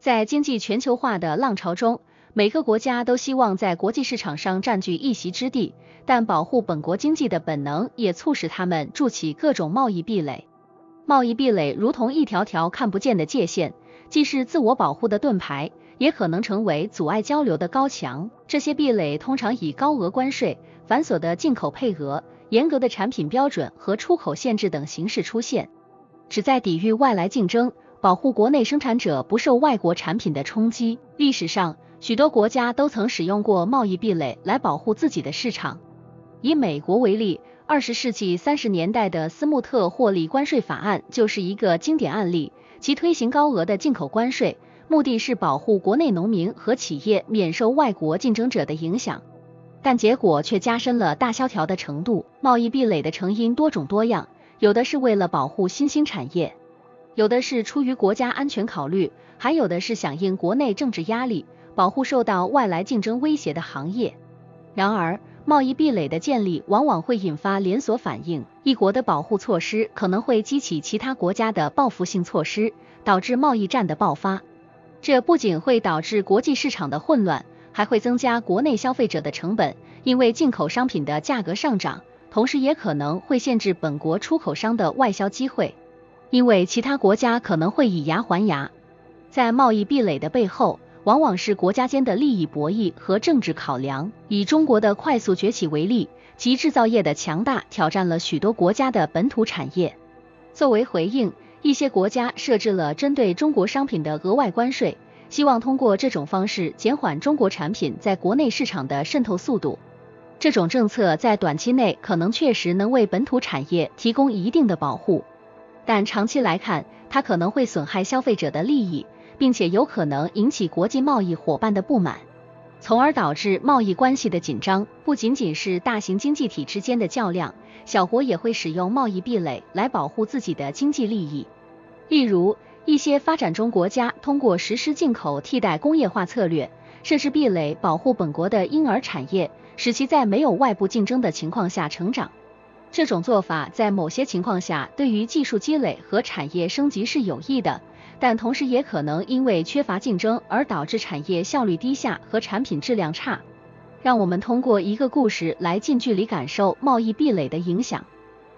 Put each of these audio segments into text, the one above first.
在经济全球化的浪潮中，每个国家都希望在国际市场上占据一席之地，但保护本国经济的本能也促使他们筑起各种贸易壁垒。贸易壁垒如同一条条看不见的界限，既是自我保护的盾牌，也可能成为阻碍交流的高墙。这些壁垒通常以高额关税、繁琐的进口配额、严格的产品标准和出口限制等形式出现，旨在抵御外来竞争，保护国内生产者不受外国产品的冲击。历史上，许多国家都曾使用过贸易壁垒来保护自己的市场。以美国为例，20世纪30年代的斯穆特获利关税法案就是一个经典案例，其推行高额的进口关税，目的是保护国内农民和企业免受外国竞争者的影响，但结果却加深了大萧条的程度。贸易壁垒的成因多种多样，有的是为了保护新兴产业，有的是出于国家安全考虑，还有的是响应国内政治压力，保护受到外来竞争威胁的行业。然而，贸易壁垒的建立往往会引发连锁反应，一国的保护措施可能会激起其他国家的报复性措施，导致贸易战的爆发。这不仅会导致国际市场的混乱，还会增加国内消费者的成本，因为进口商品的价格上涨，同时也可能会限制本国出口商的外销机会，因为其他国家可能会以牙还牙。在贸易壁垒的背后，往往是国家间的利益博弈和政治考量。以中国的快速崛起为例，其制造业的强大挑战了许多国家的本土产业。作为回应，一些国家设置了针对中国商品的额外关税，希望通过这种方式减缓中国产品在国内市场的渗透速度。这种政策在短期内可能确实能为本土产业提供一定的保护，但长期来看，它可能会损害消费者的利益，并且有可能引起国际贸易伙伴的不满，从而导致贸易关系的紧张。不仅仅是大型经济体之间的较量，小国也会使用贸易壁垒来保护自己的经济利益。例如，一些发展中国家通过实施进口替代工业化策略，设置壁垒保护本国的婴儿产业，使其在没有外部竞争的情况下成长。这种做法在某些情况下对于技术积累和产业升级是有益的，但同时也可能因为缺乏竞争而导致产业效率低下和产品质量差。让我们通过一个故事来近距离感受贸易壁垒的影响。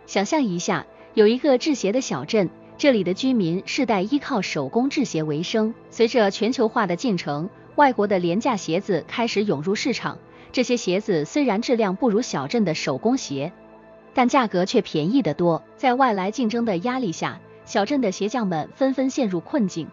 想象一下，有一个制鞋的小镇，这里的居民世代依靠手工制鞋为生。随着全球化的进程，外国的廉价鞋子开始涌入市场。这些鞋子虽然质量不如小镇的手工鞋，但价格却便宜得多。在外来竞争的压力下，小镇的鞋匠们纷纷陷入困境。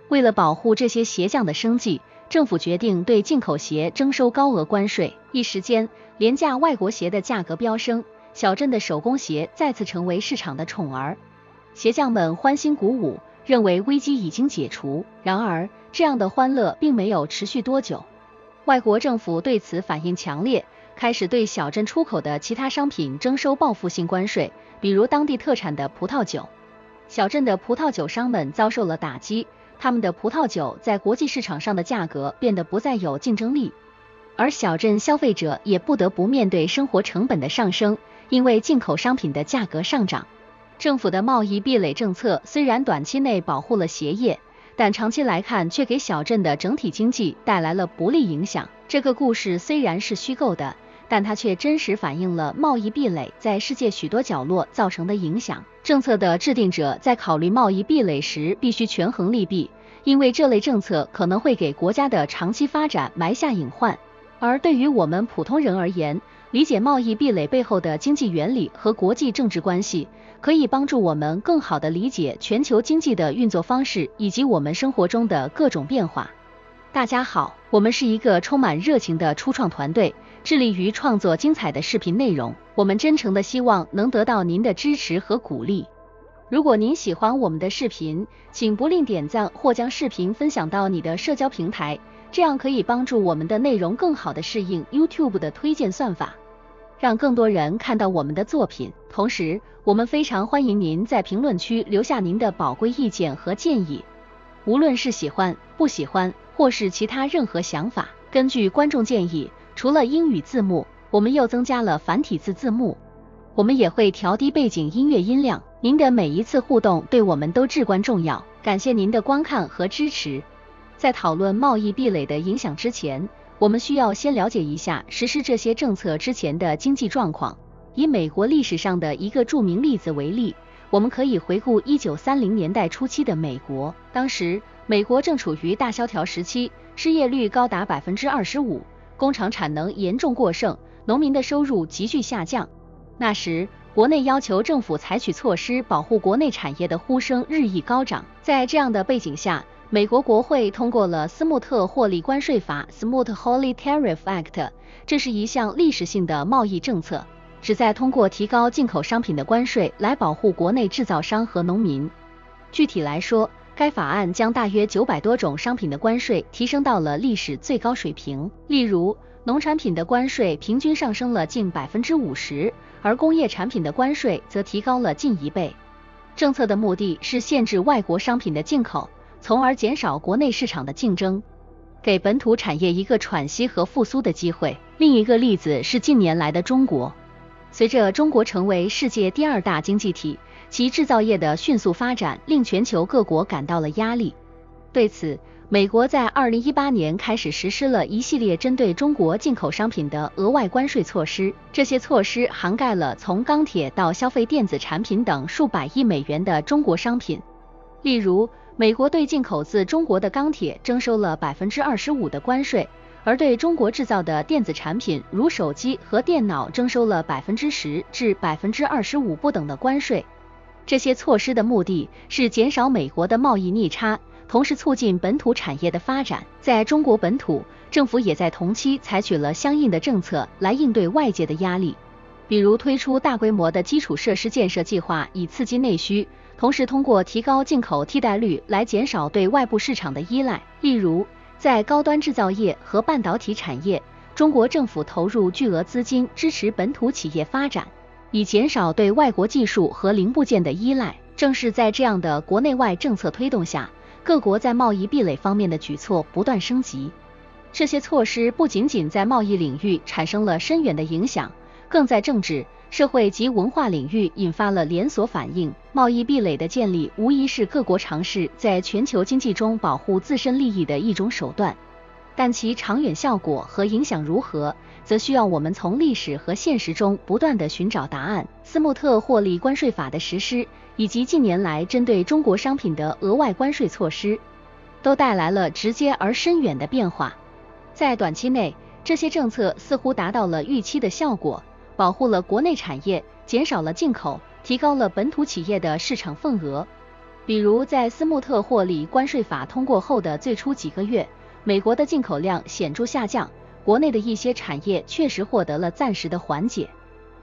为了保护这些鞋匠的生计，政府决定对进口鞋征收高额关税。一时间，廉价外国鞋的价格飙升，小镇的手工鞋再次成为市场的宠儿。鞋匠们欢欣鼓舞，认为危机已经解除。然而，这样的欢乐并没有持续多久。外国政府对此反应强烈，开始对小镇出口的其他商品征收报复性关税，比如当地特产的葡萄酒。小镇的葡萄酒商们遭受了打击，他们的葡萄酒在国际市场上的价格变得不再有竞争力，而小镇消费者也不得不面对生活成本的上升，因为进口商品的价格上涨。政府的贸易壁垒政策虽然短期内保护了鞋业，但长期来看却给小镇的整体经济带来了不利影响。这个故事虽然是虚构的，但它却真实反映了贸易壁垒在世界许多角落造成的影响。政策的制定者在考虑贸易壁垒时必须权衡利弊，因为这类政策可能会给国家的长期发展埋下隐患。而对于我们普通人而言，理解贸易壁垒背后的经济原理和国际政治关系，可以帮助我们更好地理解全球经济的运作方式以及我们生活中的各种变化。大家好，我们是一个充满热情的初创团队，致力于创作精彩的视频内容。我们真诚地希望能得到您的支持和鼓励。如果您喜欢我们的视频，请不吝点赞或将视频分享到你的社交平台，这样可以帮助我们的内容更好地适应 YouTube 的推荐算法，让更多人看到我们的作品。同时，我们非常欢迎您在评论区留下您的宝贵意见和建议，无论是喜欢、不喜欢，或是其他任何想法。根据观众建议，除了英语字幕，我们又增加了繁体字字幕。我们也会调低背景音乐音量。您的每一次互动对我们都至关重要，感谢您的观看和支持。在讨论贸易壁垒的影响之前，我们需要先了解一下实施这些政策之前的经济状况。以美国历史上的一个著名例子为例，我们可以回顾1930年代初期的美国，当时美国正处于大萧条时期，失业率高达 25%， 工厂产能严重过剩，农民的收入急剧下降。那时，国内要求政府采取措施保护国内产业的呼声日益高涨。在这样的背景下，美国国会通过了斯穆特霍利关税法 （Smoot-Hawley Tariff Act）， 这是一项历史性的贸易政策，旨在通过提高进口商品的关税来保护国内制造商和农民。具体来说，该法案将大约900多种商品的关税提升到了历史最高水平。例如，农产品的关税平均上升了近 50%， 而工业产品的关税则提高了近1倍。政策的目的是限制外国商品的进口，从而减少国内市场的竞争，给本土产业一个喘息和复苏的机会。另一个例子是近年来的中国。随着中国成为世界第2大经济体，其制造业的迅速发展令全球各国感到了压力。对此，美国在2018年开始实施了一系列针对中国进口商品的额外关税措施，这些措施涵盖了从钢铁到消费电子产品等数百亿美元的中国商品。例如，美国对进口自中国的钢铁征收了 25% 的关税，而对中国制造的电子产品如手机和电脑征收了 10% 至 25% 不等的关税。这些措施的目的是减少美国的贸易逆差，同时促进本土产业的发展。在中国本土，政府也在同期采取了相应的政策来应对外界的压力，比如推出大规模的基础设施建设计划以刺激内需，同时通过提高进口替代率来减少对外部市场的依赖。例如，在高端制造业和半导体产业，中国政府投入巨额资金支持本土企业发展，以减少对外国技术和零部件的依赖。正是在这样的国内外政策推动下，各国在贸易壁垒方面的举措不断升级。这些措施不仅仅在贸易领域产生了深远的影响，更在政治、社会及文化领域引发了连锁反应。贸易壁垒的建立无疑是各国尝试在全球经济中保护自身利益的一种手段，但其长远效果和影响如何，则需要我们从历史和现实中不断地寻找答案。斯穆特霍利关税法的实施，以及近年来针对中国商品的额外关税措施，都带来了直接而深远的变化。在短期内，这些政策似乎达到了预期的效果，保护了国内产业，减少了进口，提高了本土企业的市场份额。比如在斯穆特霍利关税法通过后的最初几个月，美国的进口量显著下降，国内的一些产业确实获得了暂时的缓解。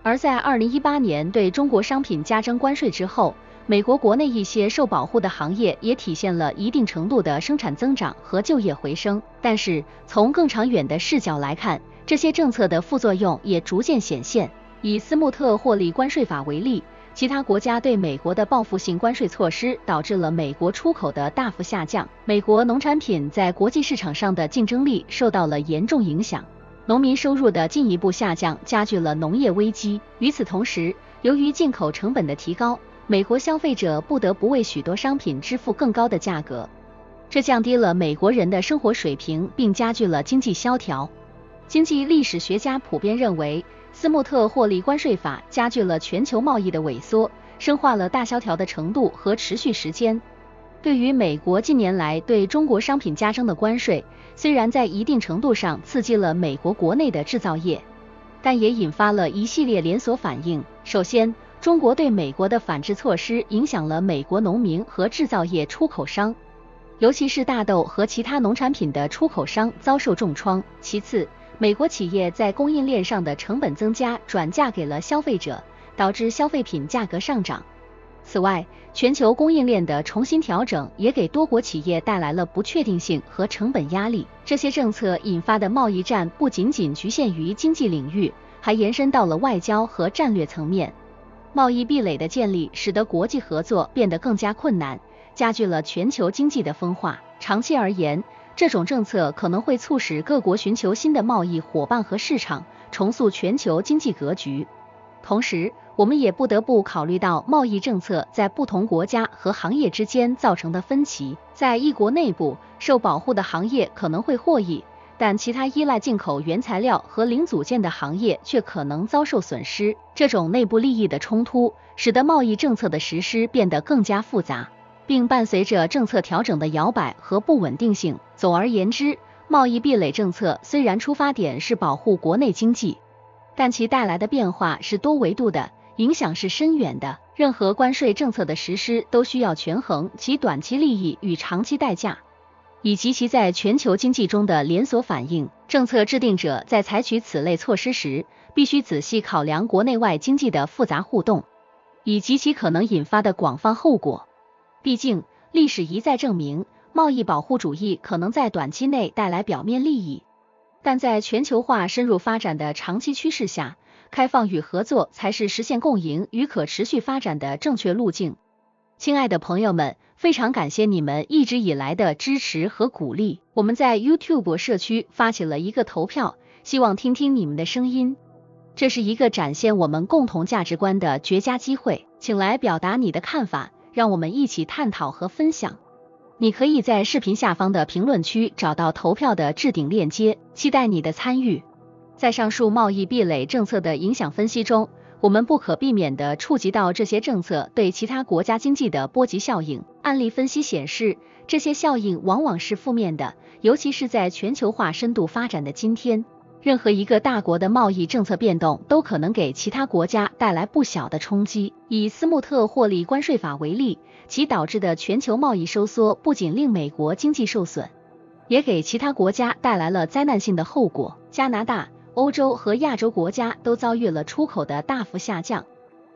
而在2018年对中国商品加征关税之后，美国国内一些受保护的行业也体现了一定程度的生产增长和就业回升。但是从更长远的视角来看，这些政策的副作用也逐渐显现。以斯穆特霍利关税法为例，其他国家对美国的报复性关税措施导致了美国出口的大幅下降，美国农产品在国际市场上的竞争力受到了严重影响，农民收入的进一步下降加剧了农业危机。与此同时，由于进口成本的提高，美国消费者不得不为许多商品支付更高的价格，这降低了美国人的生活水平，并加剧了经济萧条。经济历史学家普遍认为，斯穆特霍利关税法加剧了全球贸易的萎缩，深化了大萧条的程度和持续时间。对于美国近年来对中国商品加征的关税，虽然在一定程度上刺激了美国国内的制造业，但也引发了一系列连锁反应。首先，中国对美国的反制措施影响了美国农民和制造业出口商，尤其是大豆和其他农产品的出口商遭受重创。其次，美国企业在供应链上的成本增加转嫁给了消费者，导致消费品价格上涨。此外，全球供应链的重新调整也给多国企业带来了不确定性和成本压力。这些政策引发的贸易战不仅仅局限于经济领域，还延伸到了外交和战略层面。贸易壁垒的建立使得国际合作变得更加困难，加剧了全球经济的分化。长期而言，这种政策可能会促使各国寻求新的贸易伙伴和市场，重塑全球经济格局。同时，我们也不得不考虑到贸易政策在不同国家和行业之间造成的分歧。在一国内部，受保护的行业可能会获益，但其他依赖进口原材料和零组件的行业却可能遭受损失。这种内部利益的冲突，使得贸易政策的实施变得更加复杂，并伴随着政策调整的摇摆和不稳定性。总而言之，贸易壁垒政策虽然出发点是保护国内经济，但其带来的变化是多维度的，影响是深远的。任何关税政策的实施都需要权衡其短期利益与长期代价，以及其在全球经济中的连锁反应。政策制定者在采取此类措施时，必须仔细考量国内外经济的复杂互动，以及其可能引发的广泛后果。毕竟，历史一再证明，贸易保护主义可能在短期内带来表面利益，但在全球化深入发展的长期趋势下，开放与合作才是实现共赢与可持续发展的正确路径。亲爱的朋友们，非常感谢你们一直以来的支持和鼓励。我们在 YouTube 社区发起了一个投票，希望听听你们的声音。这是一个展现我们共同价值观的绝佳机会，请来表达你的看法，让我们一起探讨和分享。你可以在视频下方的评论区找到投票的置顶链接，期待你的参与。在上述贸易壁垒政策的影响分析中，我们不可避免地触及到这些政策对其他国家经济的波及效应。案例分析显示，这些效应往往是负面的，尤其是在全球化深度发展的今天，任何一个大国的贸易政策变动都可能给其他国家带来不小的冲击。以斯穆特获利关税法为例，其导致的全球贸易收缩不仅令美国经济受损，也给其他国家带来了灾难性的后果。加拿大、欧洲和亚洲国家都遭遇了出口的大幅下降，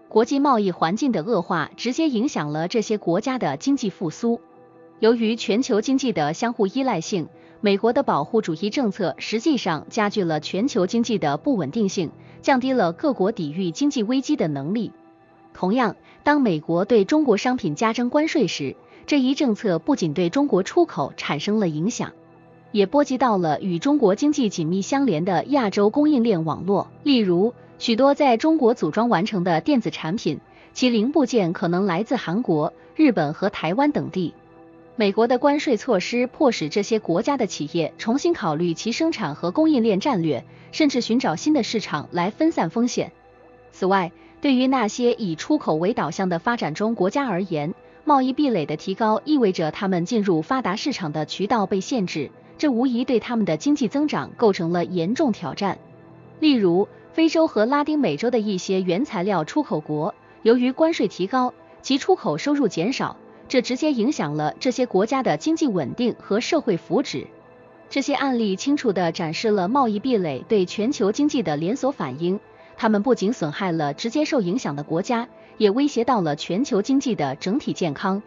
国际贸易环境的恶化直接影响了这些国家的经济复苏。由于全球经济的相互依赖性，美国的保护主义政策实际上加剧了全球经济的不稳定性，降低了各国抵御经济危机的能力。同样，当美国对中国商品加征关税时，这一政策不仅对中国出口产生了影响，也波及到了与中国经济紧密相连的亚洲供应链网络。例如，许多在中国组装完成的电子产品，其零部件可能来自韩国、日本和台湾等地。美国的关税措施迫使这些国家的企业重新考虑其生产和供应链战略，甚至寻找新的市场来分散风险。此外，对于那些以出口为导向的发展中国家而言，贸易壁垒的提高意味着他们进入发达市场的渠道被限制，这无疑对他们的经济增长构成了严重挑战。例如，非洲和拉丁美洲的一些原材料出口国，由于关税提高，其出口收入减少，这直接影响了这些国家的经济稳定和社会福祉。这些案例清楚地展示了贸易壁垒对全球经济的连锁反应，它们不仅损害了直接受影响的国家，也威胁到了全球经济的整体健康。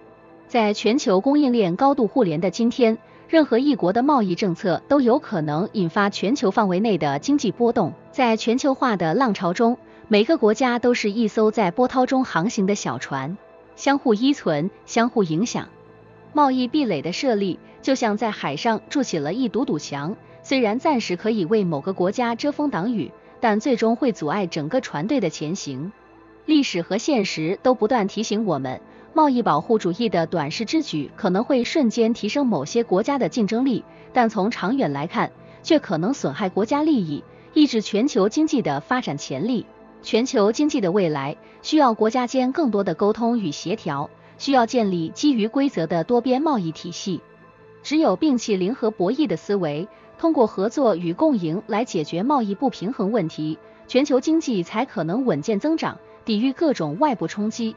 在全球供应链高度互联的今天，任何一国的贸易政策都有可能引发全球范围内的经济波动。在全球化的浪潮中，每个国家都是一艘在波涛中航行的小船，相互依存，相互影响。贸易壁垒的设立就像在海上筑起了一堵墙，虽然暂时可以为某个国家遮风挡雨，但最终会阻碍整个船队的前行。历史和现实都不断提醒我们，贸易保护主义的短视之举可能会瞬间提升某些国家的竞争力，但从长远来看，却可能损害国家利益，抑制全球经济的发展潜力。全球经济的未来需要国家间更多的沟通与协调，需要建立基于规则的多边贸易体系。只有摒弃零和博弈的思维，通过合作与共赢来解决贸易不平衡问题，全球经济才可能稳健增长，抵御各种外部冲击。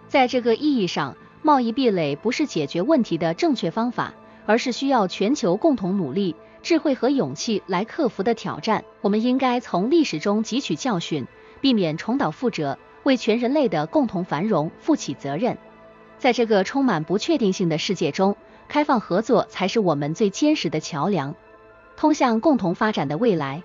在这个意义上，贸易壁垒不是解决问题的正确方法，而是需要全球共同努力、智慧和勇气来克服的挑战。我们应该从历史中汲取教训，避免重蹈覆辙，为全人类的共同繁荣负起责任。在这个充满不确定性的世界中，开放合作才是我们最坚实的桥梁，通向共同发展的未来。